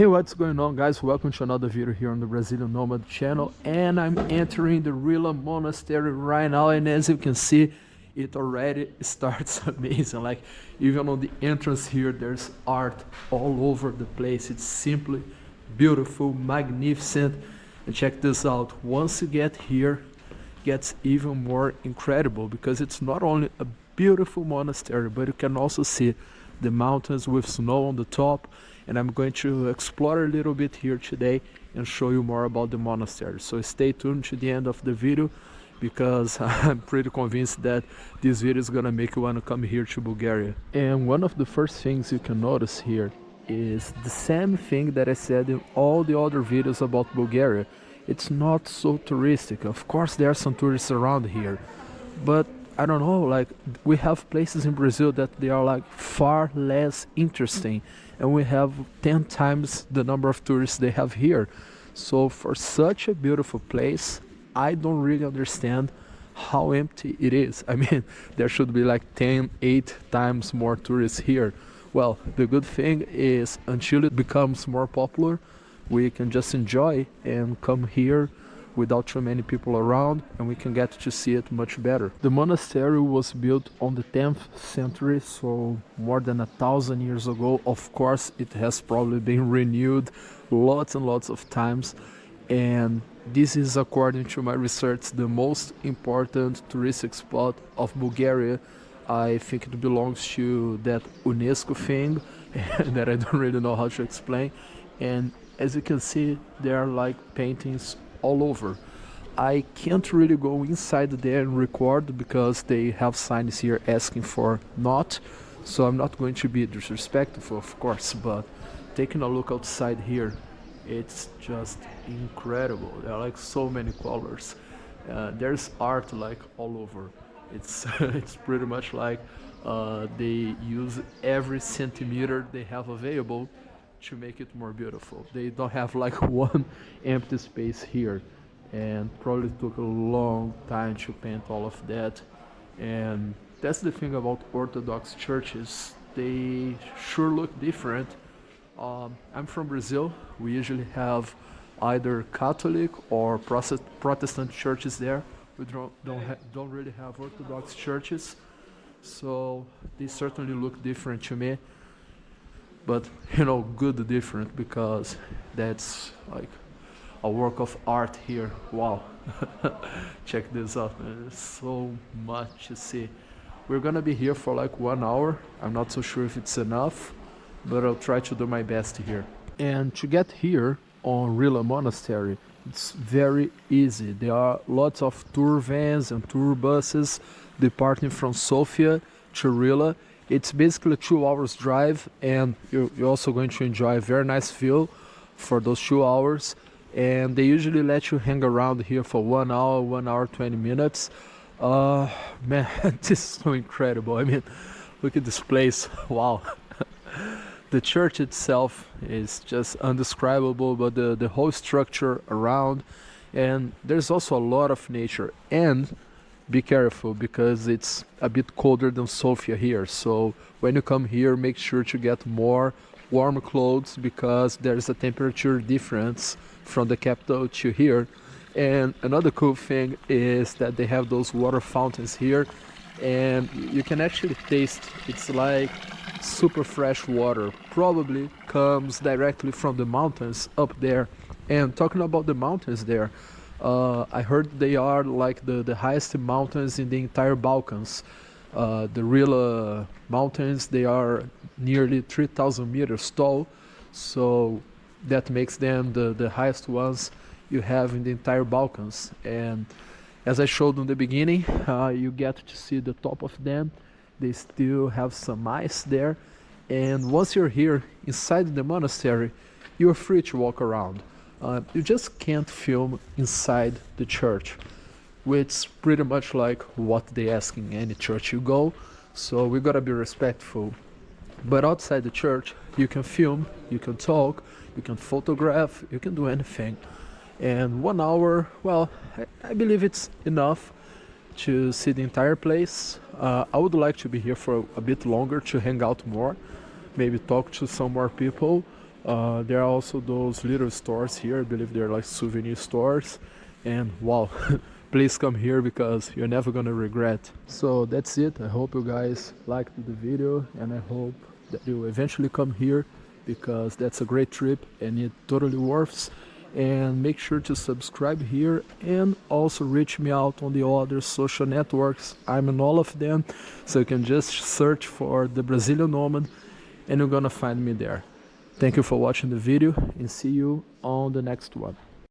Hey, what's going on, guys? Welcome to another video here on the Brazilian Nomad channel, and I'm entering the Rila Monastery right now, and as you can see, it already starts amazing. Like, even on the entrance here, there's art all over the place. It's simply beautiful, magnificent. And check this out, once you get here, it gets even more incredible, because it's not only a beautiful monastery, but you can also see the mountains with snow on the top. And I'm going to explore a little bit here today and show you more about the monastery. So stay tuned to the end of the video, because I'm pretty convinced that this video is gonna make you want to come here to Bulgaria. And one of the first things you can notice here is the same thing that I said in all the other videos about Bulgaria. It's not so touristic. Of course there are some tourists around here, but I don't know, like, we have places in Brazil that they are like far less interesting, and we have 10 times the number of tourists they have here. So for such a beautiful place, I don't really understand how empty it is. I mean, there should be like 8 times more tourists here. Well, the good thing is, until it becomes more popular, we can just enjoy and come here without too many people around, and we can get to see it much better. The monastery was built on the 10th century, so more than 1,000 years ago. Of course, it has probably been renewed lots and lots of times, and this is, according to my research, the most important touristic spot of Bulgaria. I think it belongs to that UNESCO thing that I don't really know how to explain. And as you can see, there are like paintings all over. I can't really go inside there and record because they have signs here asking for not, so I'm not going to be disrespectful, of course, but taking a look outside here, it's just incredible. There are like so many colors. There's art like all over. It's it's pretty much like they use every centimeter they have available to make it more beautiful. They don't have like one empty space here, and probably took a long time to paint all of that. And that's the thing about Orthodox churches, they sure look different. I'm from Brazil. We usually have either Catholic or Protestant churches there. We don't really have Orthodox churches, so they certainly look different to me. But you know, good different, because that's like a work of art here. Wow. Check this out, there's so much to see. We're gonna be here for like 1 hour. I'm not so sure if it's enough, but I'll try to do my best here. And to get here on Rila Monastery, it's very easy. There are lots of tour vans and tour buses departing from Sofia to Rila. It's basically a 2 hours drive, and you're also going to enjoy a very nice view for those 2 hours. And they usually let you hang around here for 1 hour, 1 hour, 20 minutes. Man, this is so incredible. I mean, look at this place. Wow. The church itself is just undescribable, but the whole structure around, and there's also a lot of nature. And be careful, because it's a bit colder than Sofia here, so when you come here, make sure to get more warm clothes, because there's a temperature difference from the capital to here. And another cool thing is that they have those water fountains here, and you can actually taste, it's like super fresh water, probably comes directly from the mountains up there. And talking about the mountains there, I heard they are like the highest mountains in the entire Balkans. The Rila Mountains, they are nearly 3,000 meters tall, so that makes them the highest ones you have in the entire Balkans. And as I showed in the beginning, you get to see the top of them. They still have some ice there, and once you're here inside the monastery, you're free to walk around. You just can't film inside the church, which pretty much like what they ask in any church you go, so we gotta be respectful. But outside the church, you can film, you can talk, you can photograph, you can do anything. And 1 hour, well, I believe it's enough to see the entire place. I would like to be here for a bit longer to hang out more, maybe talk to some more people, There are also those little stores here. I believe they're like souvenir stores. And wow, please come here because you're never gonna regret. So that's it. I hope you guys liked the video, and I hope that you eventually come here because that's a great trip and it totally worths. And make sure to subscribe here and also reach me out on the other social networks. I'm in all of them, so you can just search for the Brazilian Nomad and you're gonna find me there. Thank you for watching the video and see you on the next one.